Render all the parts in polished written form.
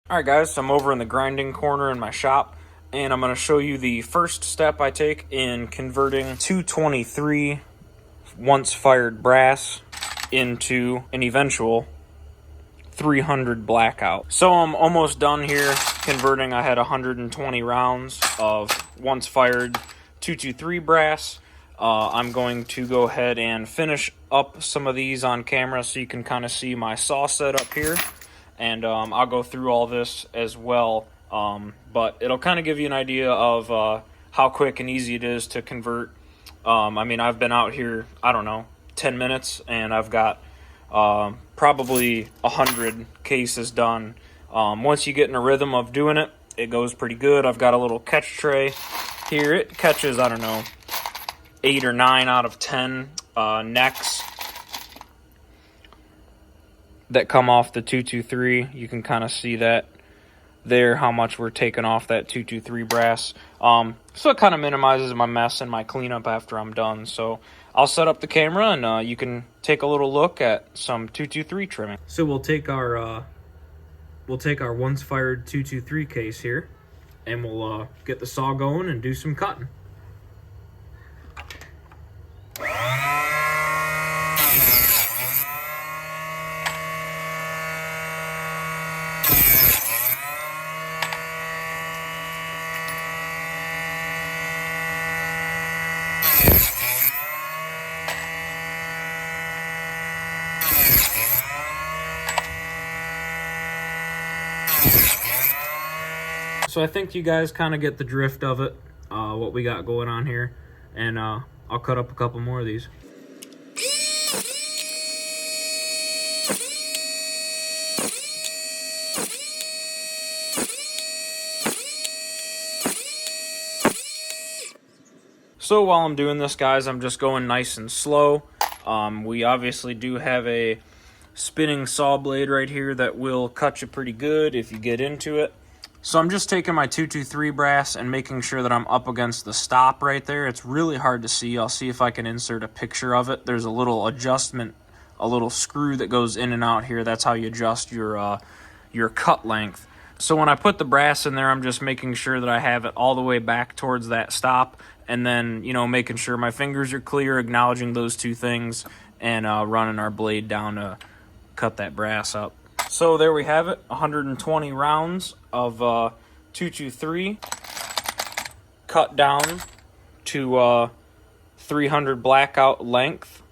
Alright guys, so I'm over in the grinding corner in my shop, and I'm going to show you the first step I take in converting 223 once fired brass into an eventual 300 Blackout. So I'm almost done here converting. I had 120 rounds of once fired 223 brass. I'm going to go ahead and finish up some of these on camera so you can kind of see my saw setup here. And I'll go through all this as well, but it'll kind of give you an idea of how quick and easy it is to convert. I mean, I've been out here, I don't know, 10 minutes, and I've got probably 100 cases done. Once you get in a rhythm of doing it, it goes pretty good. I've got a little catch tray here. It catches, I don't know, 8 or 9 out of 10 necks that come off the 223. You can kind of see that there, how much we're taking off that 223 brass. So it kind of minimizes my mess and my cleanup after I'm done. So I'll set up the camera and you can take a little look at some 223 trimming. So we'll take our once fired 223 case here, and we'll get the saw going and do some cutting. So I think you guys kind of get the drift of it, what we got going on here, and I'll cut up a couple more of these. So while I'm doing this, guys, I'm just going nice and slow. We obviously do have a spinning saw blade right here that will cut you pretty good if you get into it. So I'm just taking my 223 brass and making sure that I'm up against the stop right there. It's really hard to see. I'll see if I can insert a picture of it. There's a little adjustment, a little screw that goes in and out here. That's how you adjust your cut length. So when I put the brass in there, I'm just making sure that I have it all the way back towards that stop, and then, you know, making sure my fingers are clear, acknowledging those two things, and running our blade down to cut that brass up. So there we have it, 120 rounds of 223 cut down to 300 Blackout length.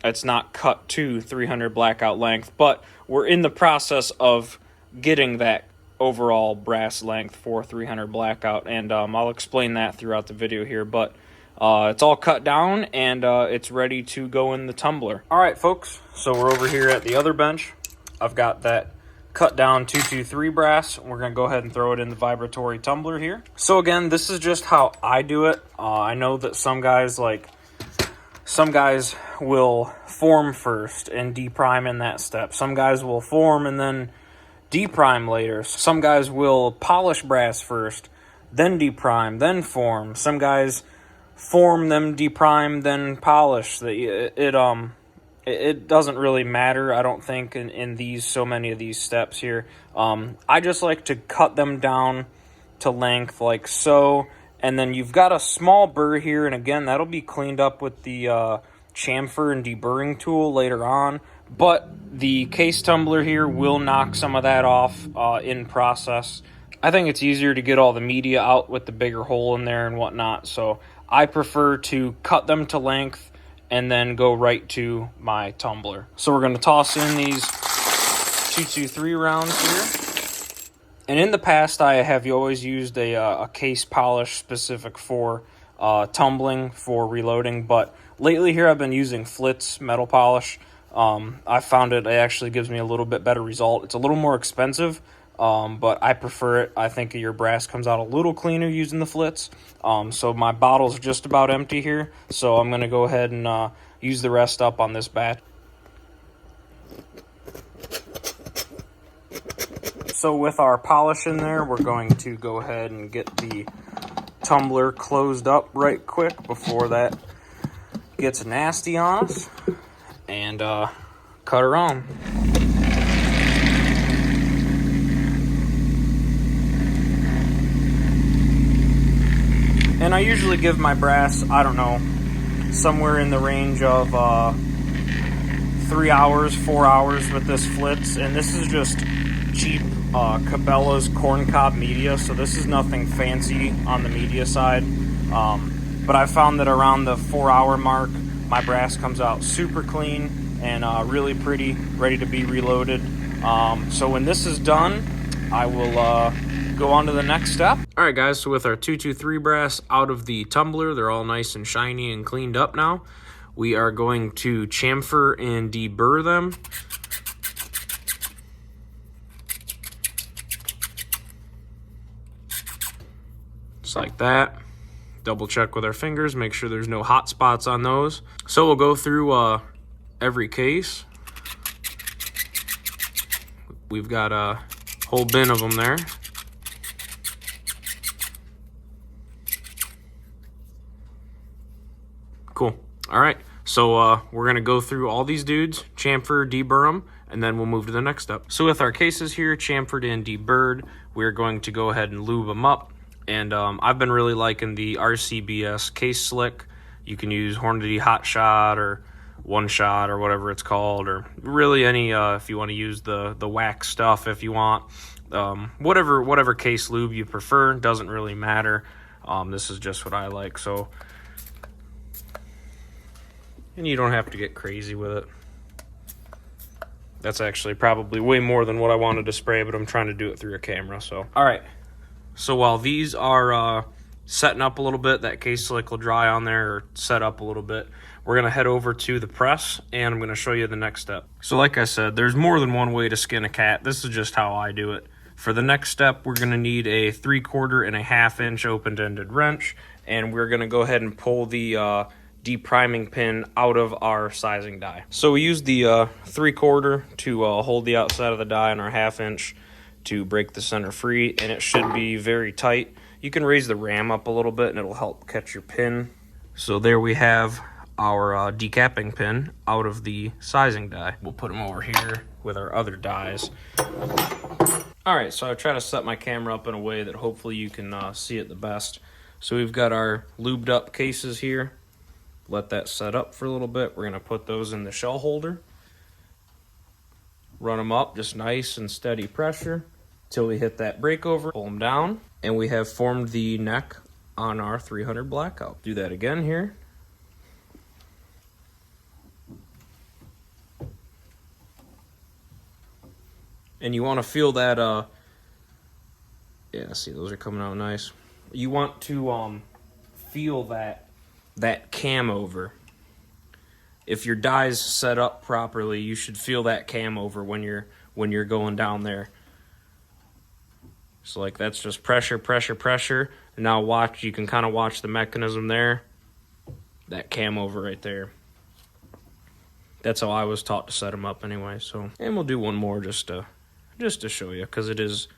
It's not cut to 300 Blackout length, but we're in the process of getting that overall brass length for 300 Blackout, and I'll explain that throughout the video here, but it's all cut down and it's ready to go in the tumbler. Alright folks, so we're over here at the other bench. I've got that cut down 223 brass. We're going to go ahead and throw it in the vibratory tumbler here. So again, this is just how I do it. I know that some guys will form first and deprime in that step. Some guys will form and then deprime later. Some guys will polish brass first, then deprime, then form. Some guys form, then deprime, then polish. It doesn't really matter, I don't think, in these so many of these steps here. I just like to cut them down to length like so, and then you've got a small burr here, and again, that'll be cleaned up with the chamfer and deburring tool later on, but the case tumbler here will knock some of that off in process. I think it's easier to get all the media out with the bigger hole in there and whatnot, so I prefer to cut them to length and then go right to my tumbler. So we're going to toss in these 223 rounds here. And in the past, I have always used a case polish specific for tumbling, for reloading, but lately here I've been using Flitz metal polish. I found it actually gives me a little bit better result. It's a little more expensive, but I prefer it. I think your brass comes out a little cleaner using the Flitz. So my bottle's just about empty here, so I'm going to go ahead and use the rest up on this batch. So with our polish in there, we're going to go ahead and get the tumbler closed up right quick before that gets nasty on us, and cut her on. And I usually give my brass, I don't know, somewhere in the range of 3 hours, 4 hours with this Flitz. And this is just cheap Cabela's corncob media, so this is nothing fancy on the media side. But I found that around the 4 hour mark, my brass comes out super clean and really pretty, ready to be reloaded. So when this is done, I will go on to the next step. All right, guys, so with our 223 brass out of the tumbler, they're all nice and shiny and cleaned up now. We are going to chamfer and deburr them. Just like that. Double check with our fingers, make sure there's no hot spots on those. So we'll go through every case. We've got a whole bin of them there. Cool. All right, so we're gonna go through all these dudes, chamfer, deburr them, and then we'll move to the next step. So with our cases here, chamfered and deburred, we're going to go ahead and lube them up. And I've been really liking the RCBS case slick. You can use Hornady Hot Shot or One Shot or whatever it's called, or really any, if you want to use the wax stuff if you want. Whatever case lube you prefer, doesn't really matter. This is just what I like. So, and you don't have to get crazy with it. That's actually probably way more than what I wanted to spray, but I'm trying to do it through a camera. So, all right. So while these are setting up a little bit, that case slick will dry on there or set up a little bit, we're going to head over to the press and I'm going to show you the next step. So like I said, there's more than one way to skin a cat. This is just how I do it. For the next step, we're going to need a 3/4 and a 1/2 inch open-ended wrench, and we're going to go ahead and pull the depriming pin out of our sizing die. So we use the 3/4 to hold the outside of the die and our 1/2 inch to break the center free, and it should be very tight. You can raise the ram up a little bit and it'll help catch your pin. So there we have our decapping pin out of the sizing die. We'll put them over here with our other dies. All right, so I try to set my camera up in a way that hopefully you can see it the best. So we've got our lubed up cases here. Let that set up for a little bit. We're gonna put those in the shell holder. Run them up, just nice and steady pressure till we hit that breakover, pull them down, and we have formed the neck on our 300 Blackout. Do that again here. And you want to feel that, yeah, see, those are coming out nice. You want to feel that cam over. If your die's set up properly, you should feel that cam over when you're going down there. So like that's just pressure, pressure, pressure. And now watch, you can kind of watch the mechanism there. That cam over right there. That's how I was taught to set them up anyway. So, and we'll do one more just to show you, because it is,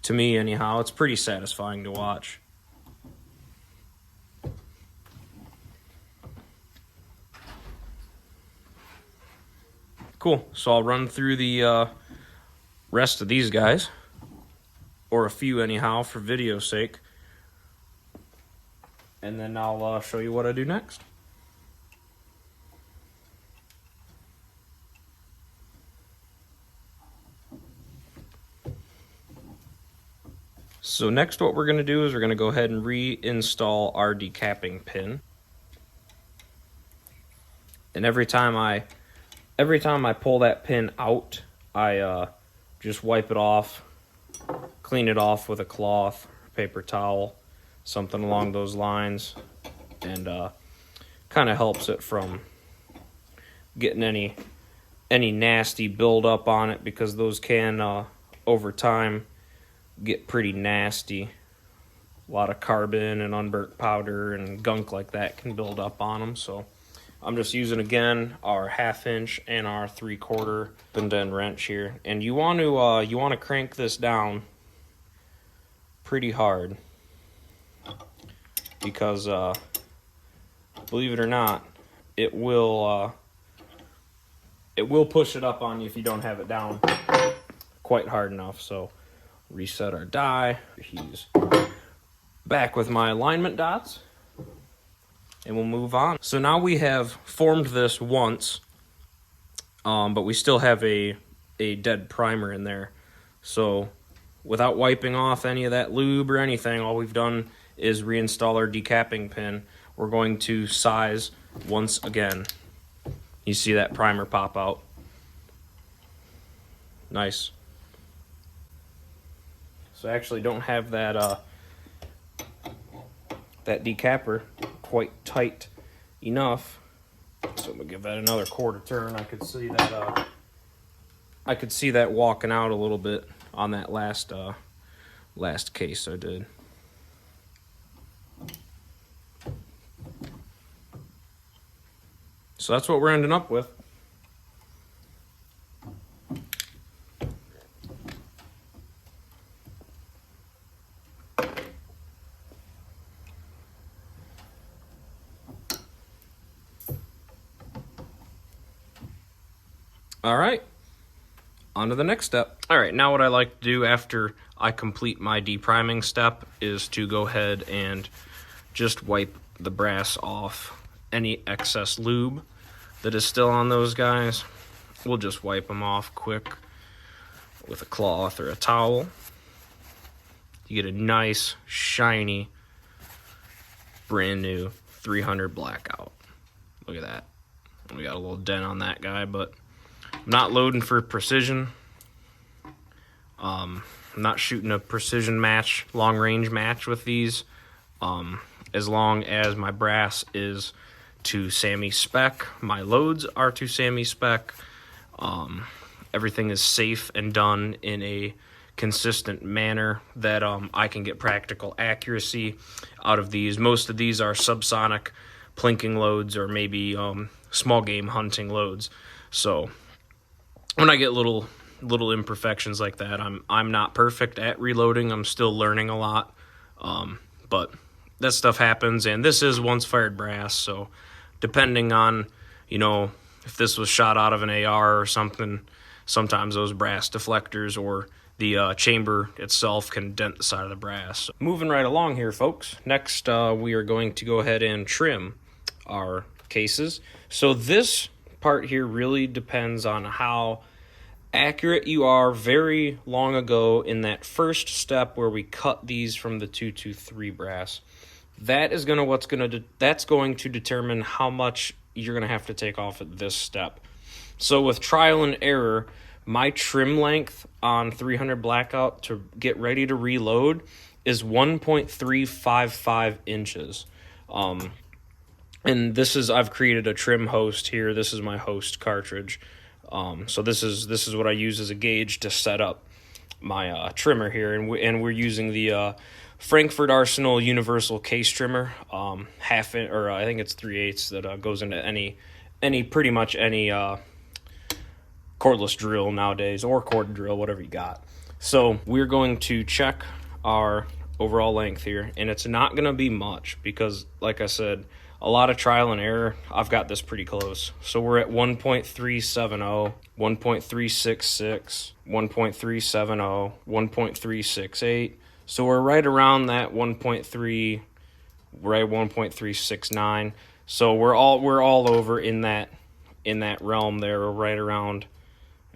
to me anyhow, it's pretty satisfying to watch. Cool, so I'll run through the rest of these guys, or a few anyhow, for video's sake, and then I'll show you what I do next. So next what we're going to do is we're going to go ahead and reinstall our decapping pin. And every time I pull that pin out, I just wipe it off, clean it off with a cloth, paper towel, something along those lines, and kind of helps it from getting any nasty buildup on it, because those can over time get pretty nasty. A lot of carbon and unburnt powder and gunk like that can build up on them. So I'm just using again our 1/2 inch and our 3/4 bend wrench here, and you want to crank this down pretty hard, because believe it or not, it will push it up on you if you don't have it down quite hard enough. So reset our die. He's back with my alignment dots. and we'll move on. So now we have formed this once, but we still have a dead primer in there. So without wiping off any of that lube or anything, all we've done is reinstall our decapping pin. We're going to size once again. You see that primer pop out. Nice. So I actually don't have that that decapper quite tight enough. So I'm gonna give that another quarter turn. I could see that walking out a little bit on that last case I did. So that's what we're ending up with. All right, on to the next step. All right, now what I like to do after I complete my depriming step is to go ahead and just wipe the brass off any excess lube that is still on those guys. We'll just wipe them off quick with a cloth or a towel. You get a nice, shiny, brand new 300 Blackout. Look at that. We got a little dent on that guy, but I'm not loading for precision. I'm not shooting a precision match, long range match with these. As long as my brass is to SAMI spec, my loads are to SAMI spec. Everything is safe and done in a consistent manner that I can get practical accuracy out of these. Most of these are subsonic plinking loads or maybe small game hunting loads. So when I get little imperfections like that, I'm not perfect at reloading. I'm still learning a lot, but that stuff happens. And this is once fired brass, so depending on if this was shot out of an AR or something, sometimes those brass deflectors or the chamber itself can dent the side of the brass. So moving right along here, folks. Next, we are going to go ahead and trim our cases. So this part here really depends on how accurate you are. Very long ago in that first step where we cut these from the 223 brass, that's going to determine how much you're going to have to take off at this step. So with trial and error, my trim length on 300 Blackout to get ready to reload is 1.355 inches. And I've created a trim host here. This is my host cartridge. So this is what I use as a gauge to set up my trimmer here, and we're using the Frankfurt Arsenal Universal Case Trimmer, I think it's 3/8 that goes into pretty much any cordless drill nowadays, or cord drill, whatever you got. So we're going to check our overall length here, and it's not going to be much because, like I said, a lot of trial and error. I've got this pretty close. So we're at 1.370, 1.366, 1.370, 1.368. So we're right around that 1.3, right 1.369. So we're all over in that realm there. We're right around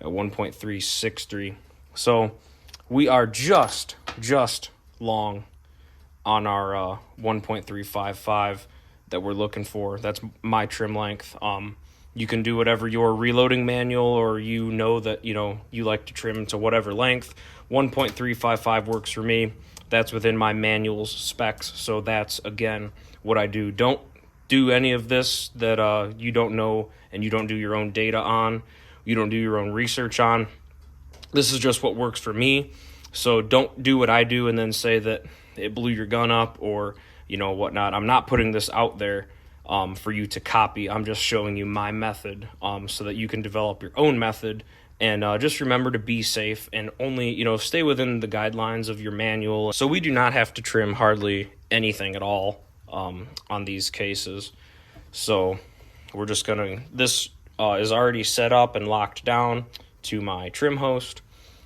1.363. So we are just long on our 1.355 that we're looking for. That's my trim length. You can do whatever your reloading manual, or that you like to trim to whatever length. 1.355 works for me. That's within my manual's specs. So that's, again, what I do. Don't do any of this that you don't know and you don't do your own data on. You don't do your own research on. This is just what works for me. So don't do what I do and then say that it blew your gun up or whatnot. I'm not putting this out there for you to copy. I'm just showing you my method so that you can develop your own method. And just remember to be safe and only, stay within the guidelines of your manual. So we do not have to trim hardly anything at all on these cases. So we're just this is already set up and locked down to my trim host.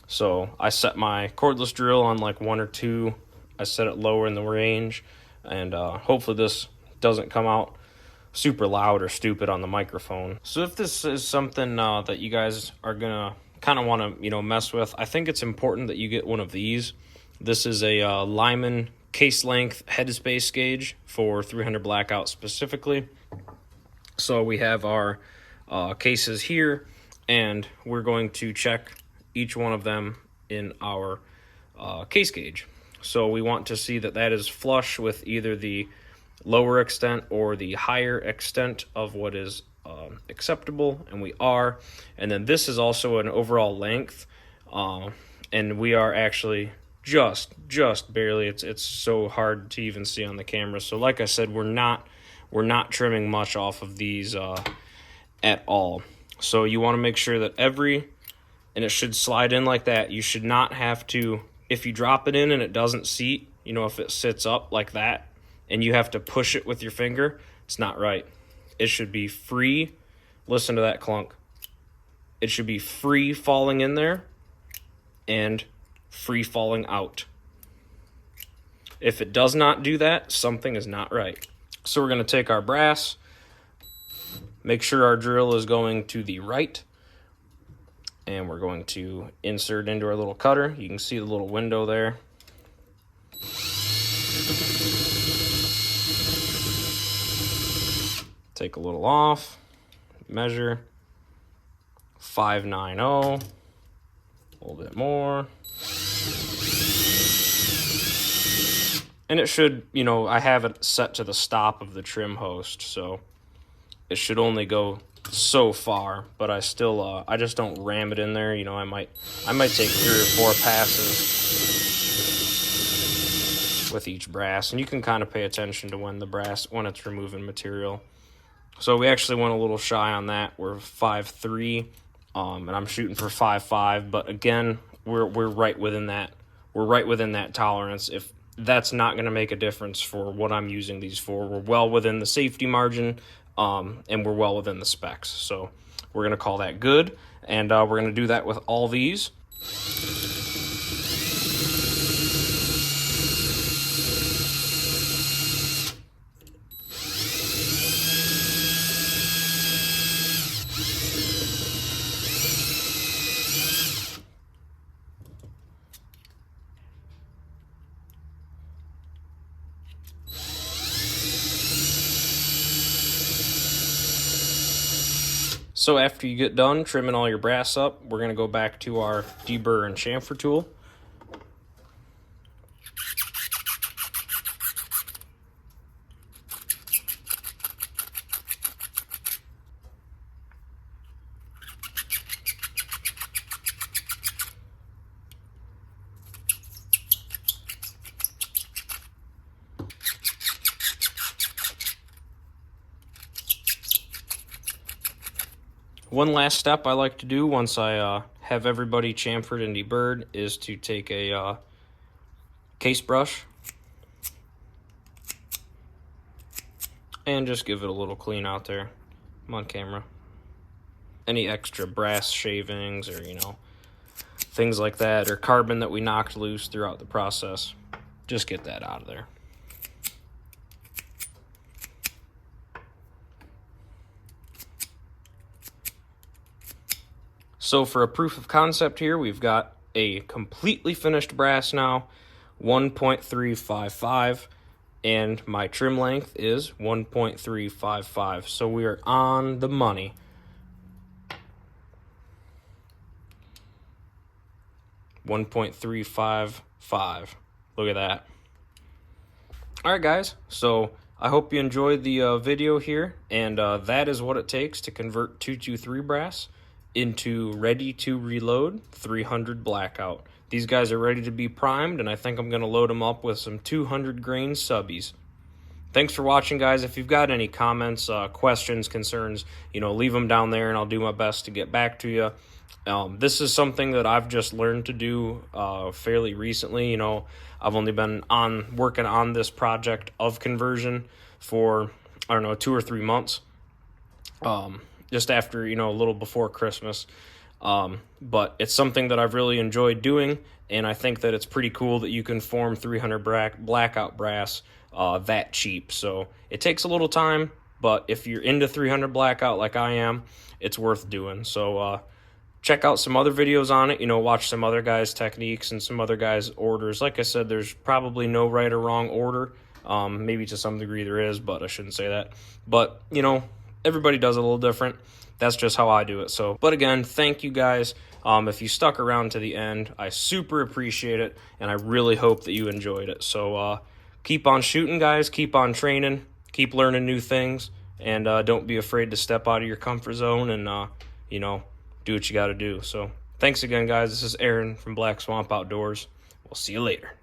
So I set my cordless drill on like 1 or 2. I set it lower in the range, and hopefully this doesn't come out super loud or stupid on the microphone. So if this is something that you guys are gonna kind of want to mess with, I think it's important that you get one of these. This is a Lyman case length headspace gauge for 300 Blackout specifically. So we have our cases here, and we're going to check each one of them in our case gauge. So we want to see that that is flush with either the lower extent or the higher extent of what is acceptable, and we are. And then this is also an overall length, and we are actually just barely. It's so hard to even see on the camera. So like I said, we're not trimming much off of these at all. So you want to make sure that and it should slide in like that. You should not have to, if you drop it in and it doesn't seat, if it sits up like that and you have to push it with your finger, it's not right. It should be free. Listen to that clunk. It should be free falling in there and free falling out. If it does not do that, something is not right. So we're going to take our brass, make sure our drill is going to the right, and we're going to insert into our little cutter. You can see the little window there. Take a little off, measure 590, a little bit more. And it should, I have it set to the stop of the trim host, so it should only go so far, but I still, I just don't ram it in there. I might take 3 or 4 passes with each brass, and you can kind of pay attention to when it's removing material. So we actually went a little shy on that. We're 5.3, and I'm shooting for 5.5, but again, we're right within that. We're right within that tolerance. If that's not going to make a difference for what I'm using these for, we're well within the safety margin, and we're well within the specs. So we're going to call that good, and we're going to do that with all these. So after you get done trimming all your brass up, we're going to go back to our deburr and chamfer tool. One last step I like to do once I have everybody chamfered and deburred is to take a case brush and just give it a little clean out there. I'm on camera. Any extra brass shavings or, things like that, or carbon that we knocked loose throughout the process, just get that out of there. So for a proof of concept here, we've got a completely finished brass now, 1.355, and my trim length is 1.355. So we are on the money. .355. Look at that. All right, guys. So I hope you enjoyed the video here, and that is what it takes to convert 223 brass into ready to reload 300 Blackout. These guys are ready to be primed, and I think I'm going to load them up with some 200 grain subbies. Thanks for watching, guys. If you've got any comments, questions, concerns, leave them down there, and I'll do my best to get back to you. This is something that I've just learned to do fairly recently. I've only been working on this project of conversion for, 2 or 3 months. Just after, a little before Christmas. But it's something that I've really enjoyed doing, and I think that it's pretty cool that you can form 300 Blackout brass that cheap. So it takes a little time, But if you're into 300 Blackout like I am, it's worth doing. So check out some other videos on it, watch some other guys' techniques and some other guys' orders. Like I said, there's probably no right or wrong order. Maybe to some degree there is, but I shouldn't say that. But, everybody does it a little different. That's just how I do it. So, but again, thank you guys. If you stuck around to the end, I super appreciate it, and I really hope that you enjoyed it. So keep on shooting, guys. Keep on training. Keep learning new things, and don't be afraid to step out of your comfort zone and, do what you got to do. So thanks again, guys. This is Aaron from Black Swamp Outdoors. We'll see you later.